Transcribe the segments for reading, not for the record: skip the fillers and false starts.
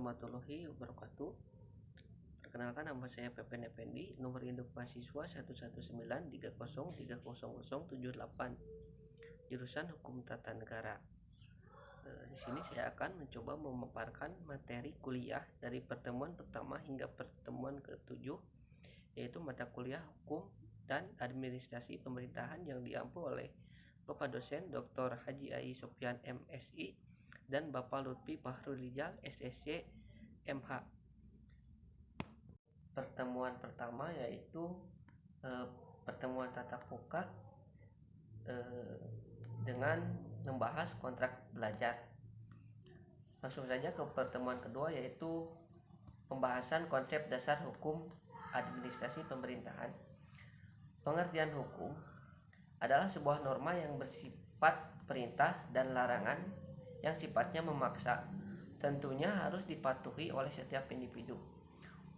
warahmatullahi wabarakatuh. Perkenalkan, nama saya Pepen Effendi, nomor induk mahasiswa 11930300078, jurusan Hukum Tata Negara. Di sini saya akan mencoba memaparkan materi kuliah dari pertemuan pertama hingga pertemuan ke-7, yaitu mata kuliah Hukum dan Administrasi Pemerintahan yang diampu oleh Bapak dosen Dr. Haji Ai Sofyan MSI dan Bapak Lutfi Fahrul-Rijal SSC MH. Pertemuan pertama yaitu pertemuan tatap muka dengan membahas kontrak belajar. Langsung saja ke pertemuan kedua, yaitu pembahasan konsep dasar hukum administrasi pemerintahan. Pengertian hukum adalah sebuah norma yang bersifat perintah dan larangan yang sifatnya memaksa, tentunya harus dipatuhi oleh setiap individu.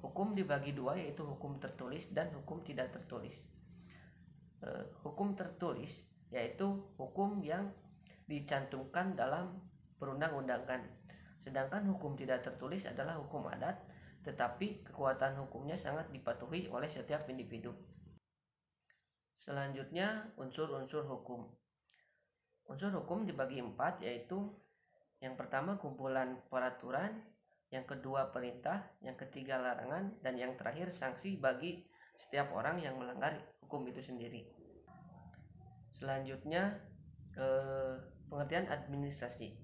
Hukum dibagi dua, yaitu hukum tertulis dan hukum tidak tertulis. Hukum tertulis yaitu hukum yang dicantumkan dalam perundang-undangan, sedangkan hukum tidak tertulis adalah hukum adat, tetapi kekuatan hukumnya sangat dipatuhi oleh setiap individu. Selanjutnya, unsur-unsur hukum. Unsur hukum dibagi 4, yaitu yang pertama kumpulan peraturan, yang kedua perintah, yang ketiga larangan, dan yang terakhir sanksi bagi setiap orang yang melanggar hukum itu sendiri. Selanjutnya, pengertian administrasi.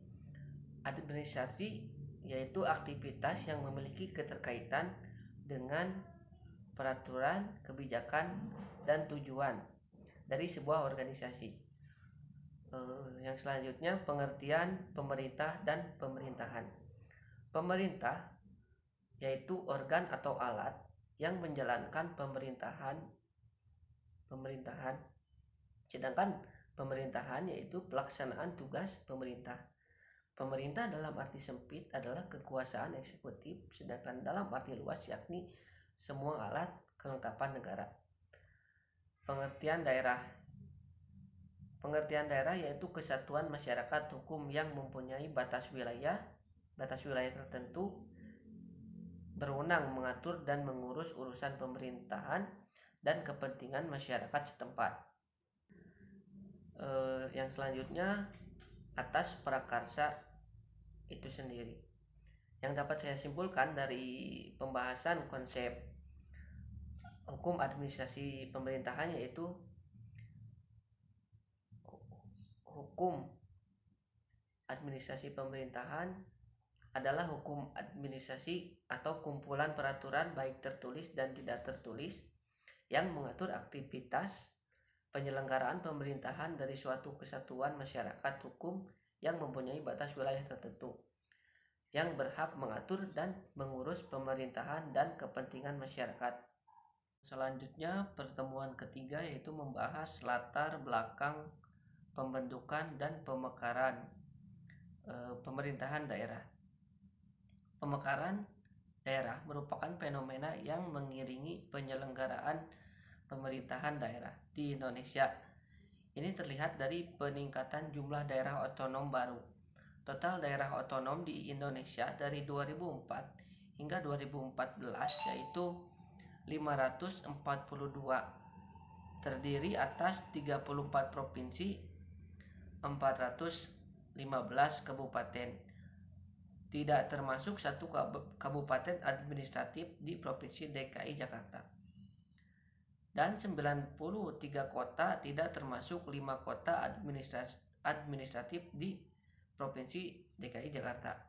Administrasi yaitu aktivitas yang memiliki keterkaitan dengan peraturan, kebijakan, dan tujuan dari sebuah organisasi. Yang selanjutnya, pengertian pemerintah dan pemerintahan. Pemerintah yaitu organ atau alat yang menjalankan pemerintahan, sedangkan pemerintahan yaitu pelaksanaan tugas pemerintah. Pemerintah dalam arti sempit adalah kekuasaan eksekutif, sedangkan dalam arti luas yakni semua alat kelengkapan negara. Pengertian daerah. Pengertian daerah yaitu kesatuan masyarakat hukum yang mempunyai batas wilayah tertentu, berwenang mengatur dan mengurus urusan pemerintahan dan kepentingan masyarakat setempat. Yang selanjutnya, atas prakarsa itu sendiri. Yang dapat saya simpulkan dari pembahasan konsep hukum administrasi pemerintahan, yaitu hukum administrasi pemerintahan adalah hukum administrasi atau kumpulan peraturan baik tertulis dan tidak tertulis yang mengatur aktivitas penyelenggaraan pemerintahan dari suatu kesatuan masyarakat hukum yang mempunyai batas wilayah tertentu, yang berhak mengatur dan mengurus pemerintahan dan kepentingan masyarakat. Selanjutnya, pertemuan ketiga yaitu membahas latar belakang pembentukan dan pemekaran pemerintahan daerah. Pemekaran daerah merupakan fenomena yang mengiringi penyelenggaraan pemerintahan daerah di Indonesia. Ini terlihat dari peningkatan jumlah daerah otonom baru. Total daerah otonom di Indonesia dari 2004 hingga 2014 yaitu 542, terdiri atas 34 provinsi, 415 kabupaten, tidak termasuk satu kabupaten administratif di Provinsi DKI Jakarta, dan 93 kota, tidak termasuk 5 kota administratif di Provinsi DKI Jakarta.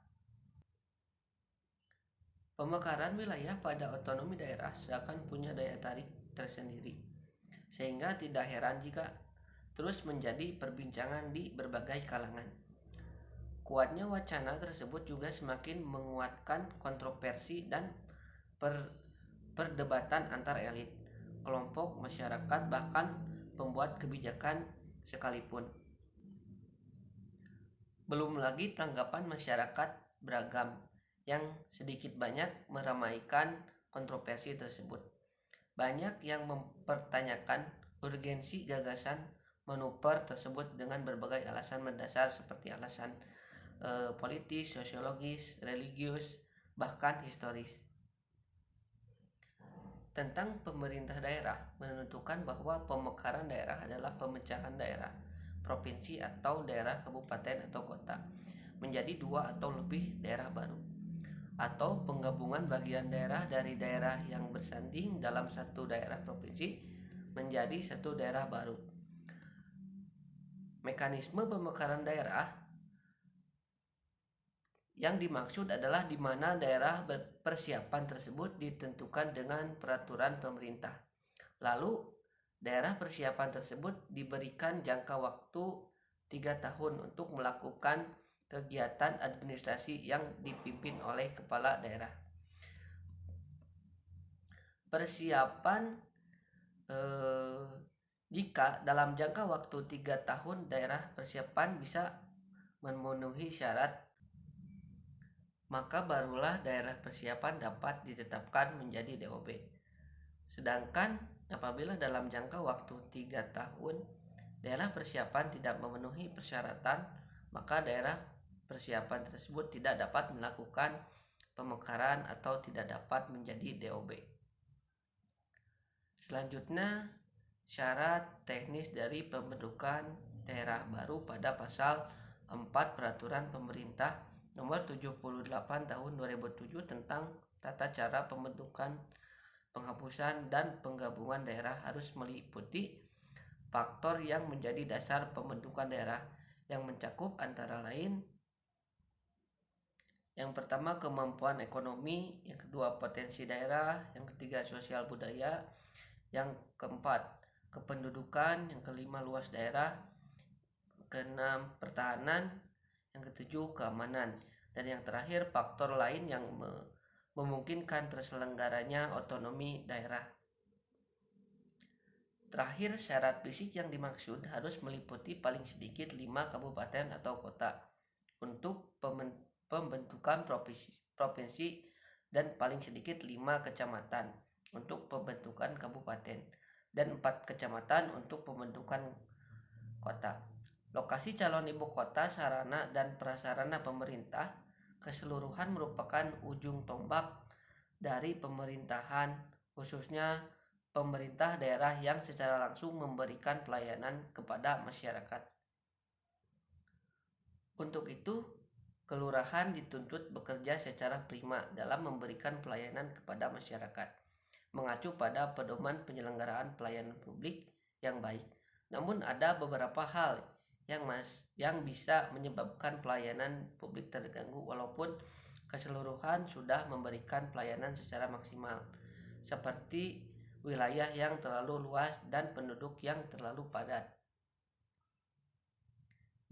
Pemekaran wilayah pada otonomi daerah seakan punya daya tarik tersendiri, sehingga tidak heran jika terus menjadi perbincangan di berbagai kalangan. Kuatnya wacana tersebut juga semakin menguatkan kontroversi dan perdebatan antar elit, kelompok masyarakat, bahkan pembuat kebijakan sekalipun. Belum lagi tanggapan masyarakat beragam yang sedikit banyak meramaikan kontroversi tersebut. Banyak yang mempertanyakan urgensi gagasan manuver tersebut dengan berbagai alasan mendasar seperti alasan politis, sosiologis, religius, bahkan historis. Tentang pemerintah daerah menentukan bahwa pemekaran daerah adalah pemecahan daerah, provinsi atau daerah kabupaten atau kota menjadi 2 atau lebih daerah baru, atau penggabungan bagian daerah dari daerah yang bersanding dalam satu daerah provinsi menjadi satu daerah baru. Mekanisme pemekaran daerah yang dimaksud adalah di mana daerah persiapan tersebut ditentukan dengan peraturan pemerintah. Lalu, daerah persiapan tersebut diberikan jangka waktu 3 tahun untuk melakukan kegiatan administrasi yang dipimpin oleh kepala daerah. Persiapan jika dalam jangka waktu 3 tahun daerah persiapan bisa memenuhi syarat, maka barulah daerah persiapan dapat ditetapkan menjadi DOB. Sedangkan apabila dalam jangka waktu 3 tahun daerah persiapan tidak memenuhi persyaratan, maka daerah persiapan tersebut tidak dapat melakukan pemekaran atau tidak dapat menjadi DOB. Selanjutnya, syarat teknis dari pembentukan daerah baru pada pasal 4 Peraturan Pemerintah Nomor 78 Tahun 2007 tentang tata cara pembentukan, penghapusan, dan penggabungan daerah harus meliputi faktor yang menjadi dasar pembentukan daerah yang mencakup antara lain: yang pertama, kemampuan ekonomi; yang kedua, potensi daerah; yang ketiga, sosial budaya; yang keempat, kependudukan; yang kelima, luas daerah; keenam, pertahanan; yang ketujuh, keamanan; dan yang terakhir, faktor lain yang memungkinkan terselenggaranya otonomi daerah. Terakhir, syarat fisik yang dimaksud harus meliputi paling sedikit 5 kabupaten atau kota untuk pembentukan provinsi dan paling sedikit 5 kecamatan untuk pembentukan kabupaten dan 4 kecamatan untuk pembentukan kota. Lokasi calon ibu kota, sarana dan prasarana pemerintah keseluruhan merupakan ujung tombak dari pemerintahan, khususnya pemerintah daerah yang secara langsung memberikan pelayanan kepada masyarakat. Untuk itu, kelurahan dituntut bekerja secara prima dalam memberikan pelayanan kepada masyarakat, mengacu pada pedoman penyelenggaraan pelayanan publik yang baik. Namun ada beberapa hal yang bisa menyebabkan pelayanan publik terganggu walaupun keseluruhan sudah memberikan pelayanan secara maksimal, seperti wilayah yang terlalu luas dan penduduk yang terlalu padat.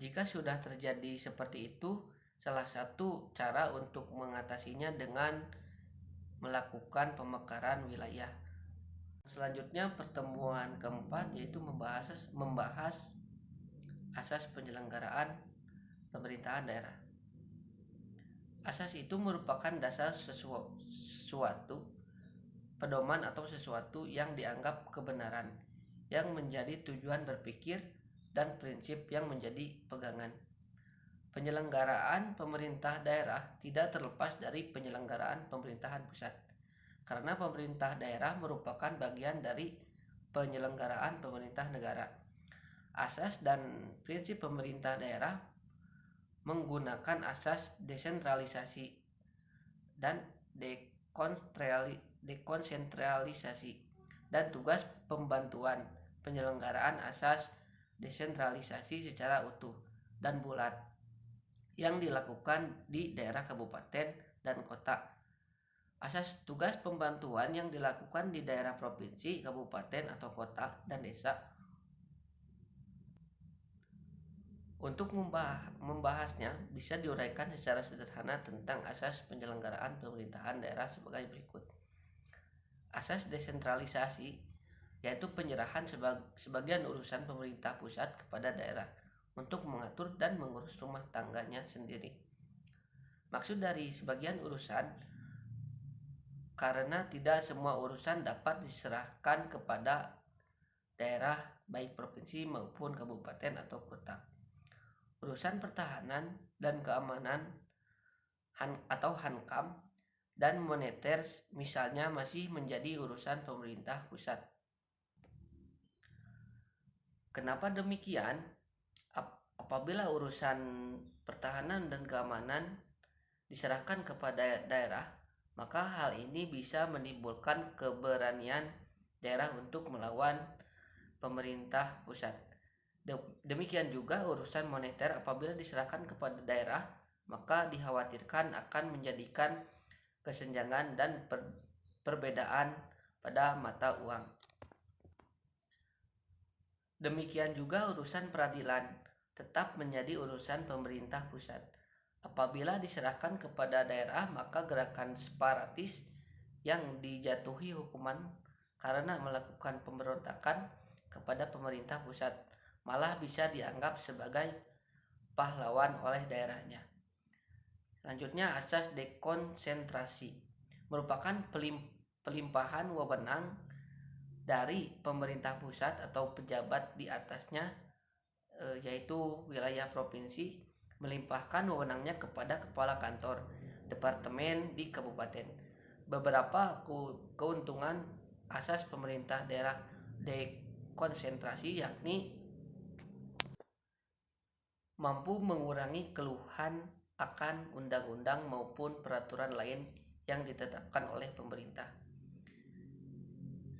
Jika sudah terjadi seperti itu, salah satu cara untuk mengatasinya dengan melakukan pemekaran wilayah. Selanjutnya, pertemuan keempat yaitu membahas asas penyelenggaraan pemerintahan daerah. Asas itu merupakan dasar sesuatu pedoman atau sesuatu yang dianggap kebenaran, yang menjadi tujuan berpikir dan prinsip yang menjadi pegangan. Penyelenggaraan pemerintah daerah tidak terlepas dari penyelenggaraan pemerintahan pusat, karena pemerintah daerah merupakan bagian dari penyelenggaraan pemerintah negara. Asas dan prinsip pemerintah daerah menggunakan asas desentralisasi dan dekonsentralisasi, dan tugas pembantuan penyelenggaraan asas desentralisasi secara utuh dan bulat yang dilakukan di daerah kabupaten dan kota. Asas tugas pembantuan yang dilakukan di daerah provinsi, kabupaten atau kota, dan desa. Untuk membahasnya bisa diuraikan secara sederhana tentang asas penyelenggaraan pemerintahan daerah sebagai berikut. Asas desentralisasi yaitu penyerahan sebagian urusan pemerintah pusat kepada daerah untuk mengatur dan mengurus rumah tangganya sendiri. Maksud dari sebagian urusan karena tidak semua urusan dapat diserahkan kepada daerah baik provinsi maupun kabupaten atau kota. Urusan pertahanan dan keamanan atau Hankam dan moneter misalnya masih menjadi urusan pemerintah pusat. Kenapa demikian? Apabila urusan pertahanan dan keamanan diserahkan kepada daerah, maka hal ini bisa menimbulkan keberanian daerah untuk melawan pemerintah pusat. Demikian juga urusan moneter apabila diserahkan kepada daerah, maka dikhawatirkan akan menjadikan kesenjangan dan perbedaan pada mata uang. Demikian juga urusan peradilan tetap menjadi urusan pemerintah pusat. Apabila diserahkan kepada daerah, maka gerakan separatis yang dijatuhi hukuman karena melakukan pemberontakan kepada pemerintah pusat malah bisa dianggap sebagai pahlawan oleh daerahnya. Selanjutnya, asas dekonsentrasi merupakan pelimpahan wewenang dari pemerintah pusat atau pejabat di atasnya, yaitu wilayah provinsi, melimpahkan wewenangnya kepada kepala kantor departemen di kabupaten. Beberapa keuntungan asas pemerintah daerah dekonsentrasi yakni mampu mengurangi keluhan akan undang-undang maupun peraturan lain yang ditetapkan oleh pemerintah.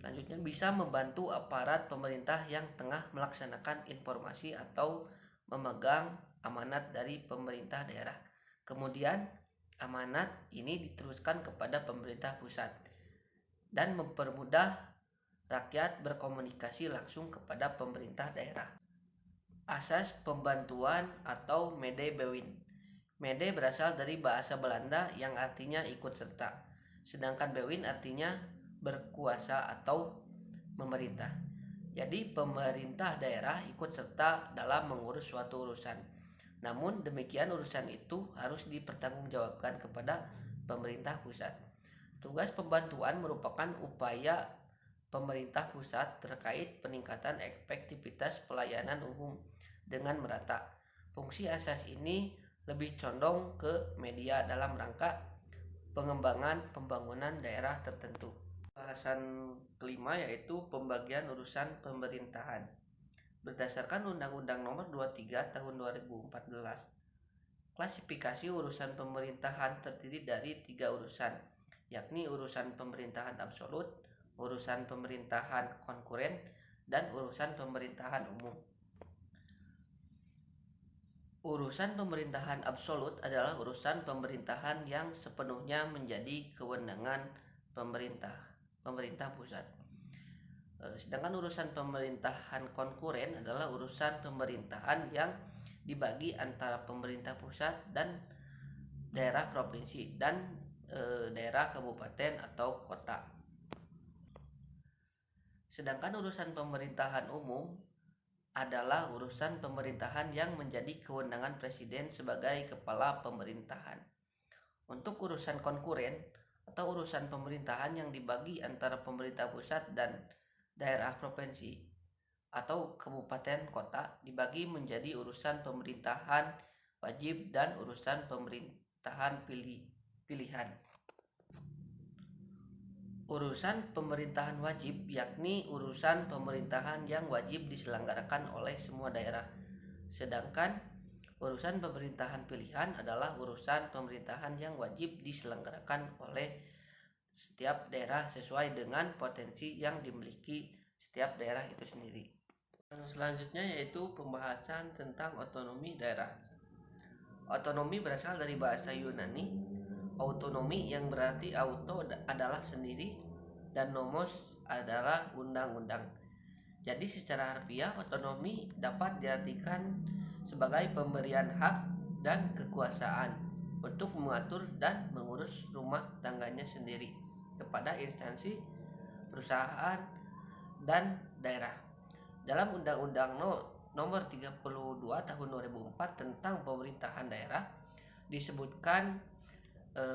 Selanjutnya, bisa membantu aparat pemerintah yang tengah melaksanakan informasi atau memegang amanat dari pemerintah daerah. Kemudian amanat ini diteruskan kepada pemerintah pusat dan mempermudah rakyat berkomunikasi langsung kepada pemerintah daerah. Asas pembantuan atau medebewin. Mede berasal dari bahasa Belanda yang artinya ikut serta, sedangkan bewin artinya berkuasa atau memerintah. Jadi pemerintah daerah ikut serta dalam mengurus suatu urusan. Namun demikian urusan itu harus dipertanggungjawabkan kepada pemerintah pusat. Tugas pembantuan merupakan upaya pemerintah pusat terkait peningkatan efektivitas pelayanan umum dengan merata. Fungsi asas ini lebih condong ke media dalam rangka pengembangan pembangunan daerah tertentu. Bahasan kelima yaitu pembagian urusan pemerintahan. Berdasarkan Undang-Undang Nomor 23 Tahun 2014, klasifikasi urusan pemerintahan terdiri dari 3 urusan, yakni urusan pemerintahan absolut, urusan pemerintahan konkuren, dan urusan pemerintahan umum. Urusan pemerintahan absolut adalah urusan pemerintahan yang sepenuhnya menjadi kewenangan pemerintah pusat. Sedangkan urusan pemerintahan konkuren adalah urusan pemerintahan yang dibagi antara pemerintah pusat dan daerah provinsi dan daerah kabupaten atau kota. Sedangkan urusan pemerintahan umum adalah urusan pemerintahan yang menjadi kewenangan presiden sebagai kepala pemerintahan. Untuk urusan konkuren atau urusan pemerintahan yang dibagi antara pemerintah pusat dan daerah provinsi atau kabupaten kota dibagi menjadi urusan pemerintahan wajib dan urusan pemerintahan pilihan. Urusan pemerintahan wajib yakni urusan pemerintahan yang wajib diselenggarakan oleh semua daerah. Sedangkan urusan pemerintahan pilihan adalah urusan pemerintahan yang wajib diselenggarakan oleh setiap daerah sesuai dengan potensi yang dimiliki setiap daerah itu sendiri. Selanjutnya yaitu pembahasan tentang otonomi daerah. Otonomi berasal dari bahasa Yunani autonomi yang berarti auto adalah sendiri dan nomos adalah undang-undang. Jadi secara harfiah otonomi dapat diartikan sebagai pemberian hak dan kekuasaan untuk mengatur dan mengurus rumah tangganya sendiri kepada instansi, perusahaan, dan daerah. Dalam Undang-Undang Nomor 32 Tahun 2004 tentang pemerintahan daerah disebutkan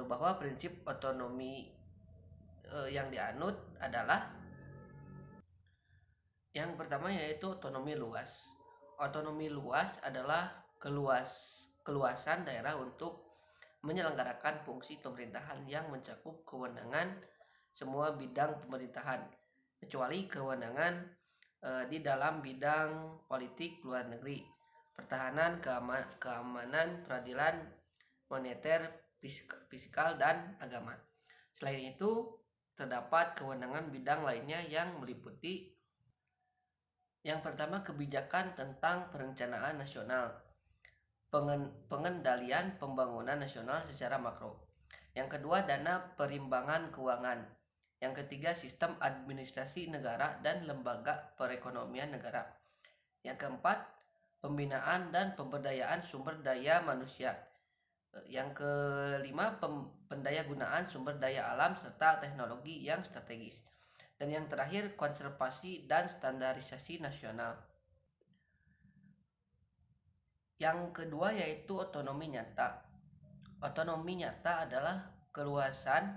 bahwa prinsip otonomi yang dianut adalah yang pertama yaitu otonomi luas. Otonomi luas adalah keluasan daerah untuk menyelenggarakan fungsi pemerintahan yang mencakup kewenangan semua bidang pemerintahan kecuali kewenangan di dalam bidang politik luar negeri, pertahanan, keamanan, peradilan, moneter, fiskal, dan agama. Selain itu, terdapat kewenangan bidang lainnya yang meliputi yang pertama, kebijakan tentang perencanaan nasional, pengendalian pembangunan nasional secara makro. Yang kedua, dana perimbangan keuangan. Yang ketiga, sistem administrasi negara dan lembaga perekonomian negara. Yang keempat, pembinaan dan pemberdayaan sumber daya manusia. Yang kelima, pendayagunaan sumber daya alam serta teknologi yang strategis. Dan yang terakhir, konservasi dan standarisasi nasional. Yang kedua yaitu otonomi nyata. Otonomi nyata adalah keluasan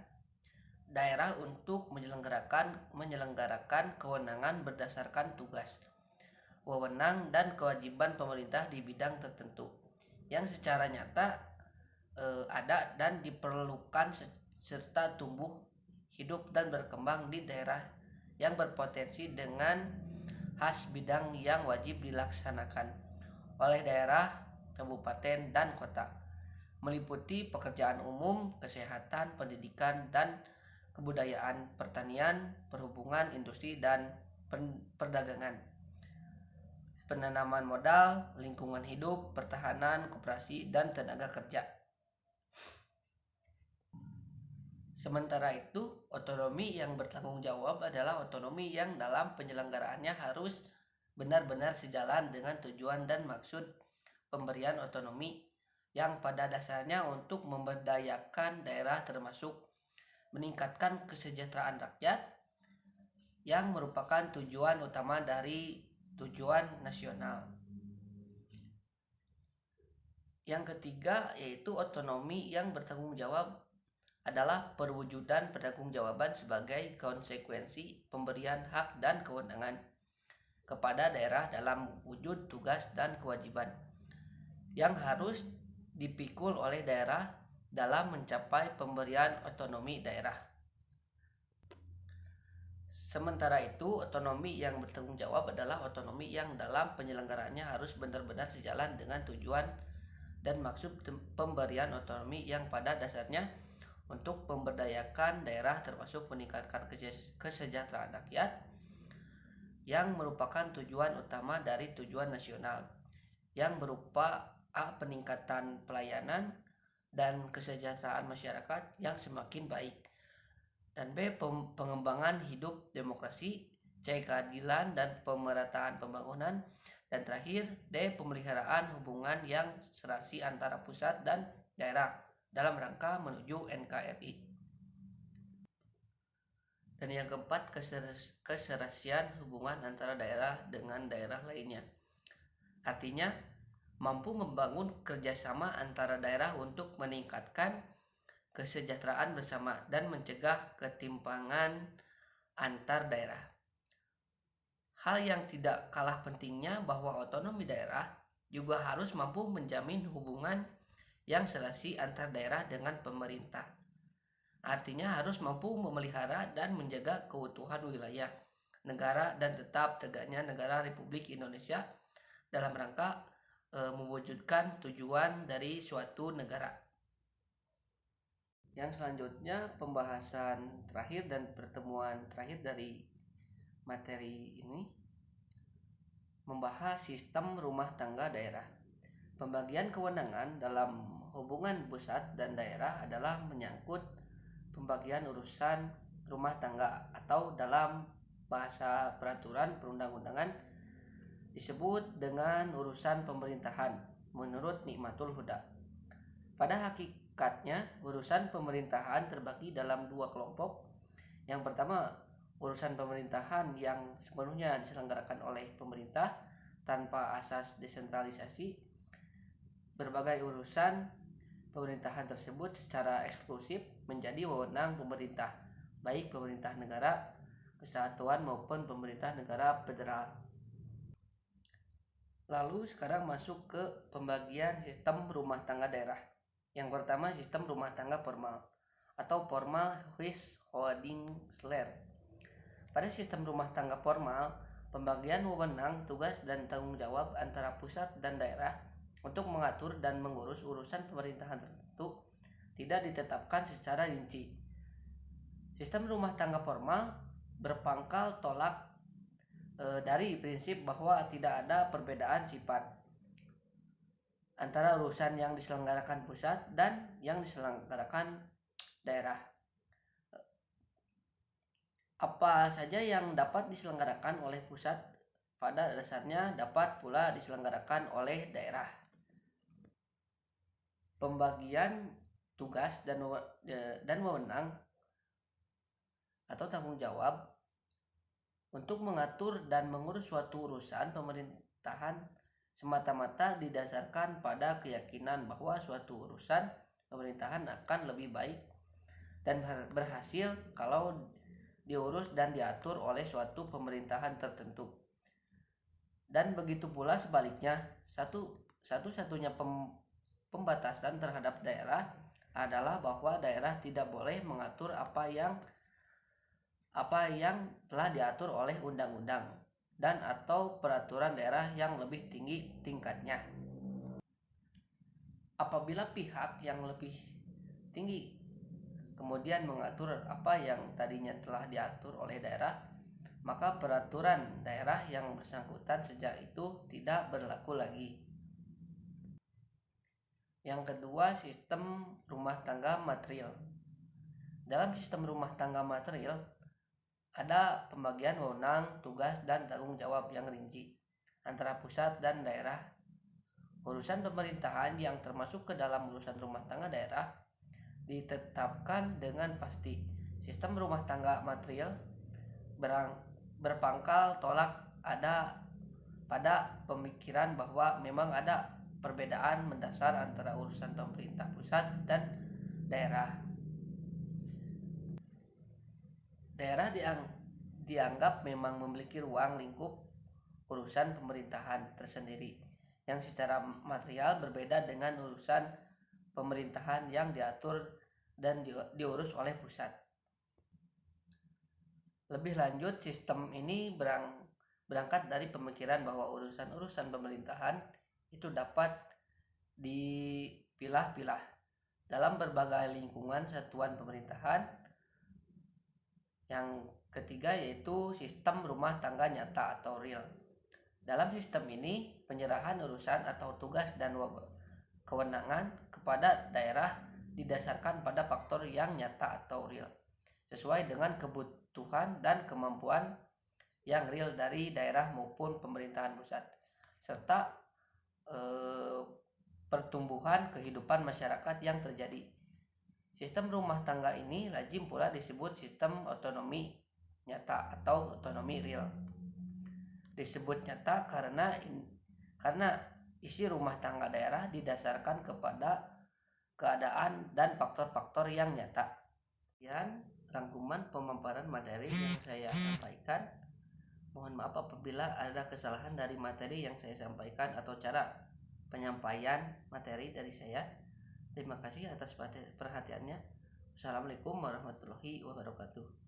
daerah untuk menyelenggarakan kewenangan berdasarkan tugas, wewenang, dan kewajiban pemerintah di bidang tertentu yang secara nyata ada dan diperlukan serta tumbuh hidup dan berkembang di daerah yang berpotensi dengan khas bidang yang wajib dilaksanakan oleh daerah, kabupaten, dan kota, meliputi pekerjaan umum, kesehatan, pendidikan, dan kebudayaan, pertanian, perhubungan, industri, dan perdagangan, penanaman modal, lingkungan hidup, pertahanan, koperasi, dan tenaga kerja. Sementara itu, otonomi yang bertanggung jawab adalah otonomi yang dalam penyelenggaraannya harus benar-benar sejalan dengan tujuan dan maksud pemberian otonomi yang pada dasarnya untuk memberdayakan daerah termasuk meningkatkan kesejahteraan rakyat yang merupakan tujuan utama dari tujuan nasional. Yang ketiga yaitu otonomi yang bertanggung jawab adalah perwujudan pertanggungjawaban sebagai konsekuensi pemberian hak dan kewenangan kepada daerah dalam wujud tugas dan kewajiban yang harus dipikul oleh daerah dalam mencapai pemberian otonomi daerah. Sementara itu, otonomi yang bertanggung jawab adalah otonomi yang dalam penyelenggaraannya harus benar-benar sejalan dengan tujuan dan maksud pemberian otonomi yang pada dasarnya untuk memberdayakan daerah termasuk meningkatkan kesejahteraan rakyat yang merupakan tujuan utama dari tujuan nasional yang berupa A. Peningkatan pelayanan dan kesejahteraan masyarakat yang semakin baik, dan B. Pengembangan hidup demokrasi, C. Keadilan dan pemerataan pembangunan, dan terakhir D. Pemeliharaan hubungan yang serasi antara pusat dan daerah dalam rangka menuju NKRI. Dan yang keempat, keserasian hubungan antara daerah dengan daerah lainnya. Artinya, mampu membangun kerjasama antara daerah untuk meningkatkan kesejahteraan bersama dan mencegah ketimpangan antar daerah. Hal yang tidak kalah pentingnya bahwa otonomi daerah juga harus mampu menjamin hubungan yang serasi antar daerah dengan pemerintah. Artinya harus mampu memelihara dan menjaga keutuhan wilayah negara dan tetap tegaknya negara Republik Indonesia dalam rangka mewujudkan tujuan dari suatu negara. Yang selanjutnya, pembahasan terakhir dan pertemuan terakhir dari materi ini membahas sistem rumah tangga daerah. Pembagian kewenangan dalam hubungan pusat dan daerah adalah menyangkut pembagian urusan rumah tangga atau dalam bahasa peraturan perundang-undangan disebut dengan urusan pemerintahan menurut Nikmatul Huda. Pada hakikatnya, urusan pemerintahan terbagi dalam dua kelompok. Yang pertama, urusan pemerintahan yang sepenuhnya diselenggarakan oleh pemerintah tanpa asas desentralisasi. Berbagai urusan pemerintahan tersebut secara eksklusif menjadi wewenang pemerintah, baik pemerintah negara kesatuan maupun pemerintah negara federal. Lalu sekarang masuk ke pembagian sistem rumah tangga daerah. Yang pertama, sistem rumah tangga formal atau formal Huishoudingslehre. Pada sistem rumah tangga formal, pembagian wewenang, tugas, dan tanggung jawab antara pusat dan daerah untuk mengatur dan mengurus urusan pemerintahan tertentu tidak ditetapkan secara rinci. Sistem rumah tangga formal berpangkal tolak dari prinsip bahwa tidak ada perbedaan sifat antara urusan yang diselenggarakan pusat dan yang diselenggarakan daerah. Apa saja yang dapat diselenggarakan oleh pusat pada dasarnya dapat pula diselenggarakan oleh daerah. Pembagian tugas dan wewenang atau tanggung jawab untuk mengatur dan mengurus suatu urusan pemerintahan semata-mata didasarkan pada keyakinan bahwa suatu urusan pemerintahan akan lebih baik dan berhasil kalau diurus dan diatur oleh suatu pemerintahan tertentu. Dan begitu pula sebaliknya, satu-satunya pembatasan terhadap daerah adalah bahwa daerah tidak boleh mengatur apa yang telah diatur oleh undang-undang dan atau peraturan daerah yang lebih tinggi tingkatnya. Apabila pihak yang lebih tinggi kemudian mengatur apa yang tadinya telah diatur oleh daerah, maka peraturan daerah yang bersangkutan sejak itu tidak berlaku lagi. Yang kedua, sistem rumah tangga material. Dalam sistem rumah tangga material ada pembagian wewenang, tugas, dan tanggung jawab yang rinci antara pusat dan daerah. Urusan pemerintahan yang termasuk ke dalam urusan rumah tangga daerah ditetapkan dengan pasti. Sistem rumah tangga material berpangkal tolak ada pada pemikiran bahwa memang ada perbedaan mendasar antara urusan pemerintah pusat dan daerah. Daerah dianggap memang memiliki ruang lingkup urusan pemerintahan tersendiri yang secara material berbeda dengan urusan pemerintahan yang diatur dan diurus oleh pusat. Lebih lanjut, sistem ini berangkat dari pemikiran bahwa urusan-urusan pemerintahan itu dapat dipilah-pilah dalam berbagai lingkungan satuan pemerintahan. Yang ketiga yaitu sistem rumah tangga nyata atau real. Dalam sistem ini, penyerahan urusan atau tugas dan kewenangan kepada daerah didasarkan pada faktor yang nyata atau real, sesuai dengan kebutuhan dan kemampuan yang real dari daerah maupun pemerintahan pusat, serta pertumbuhan kehidupan masyarakat yang terjadi. Sistem rumah tangga ini lazim pula disebut sistem otonomi nyata atau otonomi real. Disebut nyata karena isi rumah tangga daerah didasarkan kepada keadaan dan faktor-faktor yang nyata. Sekian rangkuman pemaparan materi yang saya sampaikan. Mohon maaf apabila ada kesalahan dari materi yang saya sampaikan atau cara penyampaian materi dari saya. Terima kasih atas perhatiannya. Assalamualaikum warahmatullahi wabarakatuh.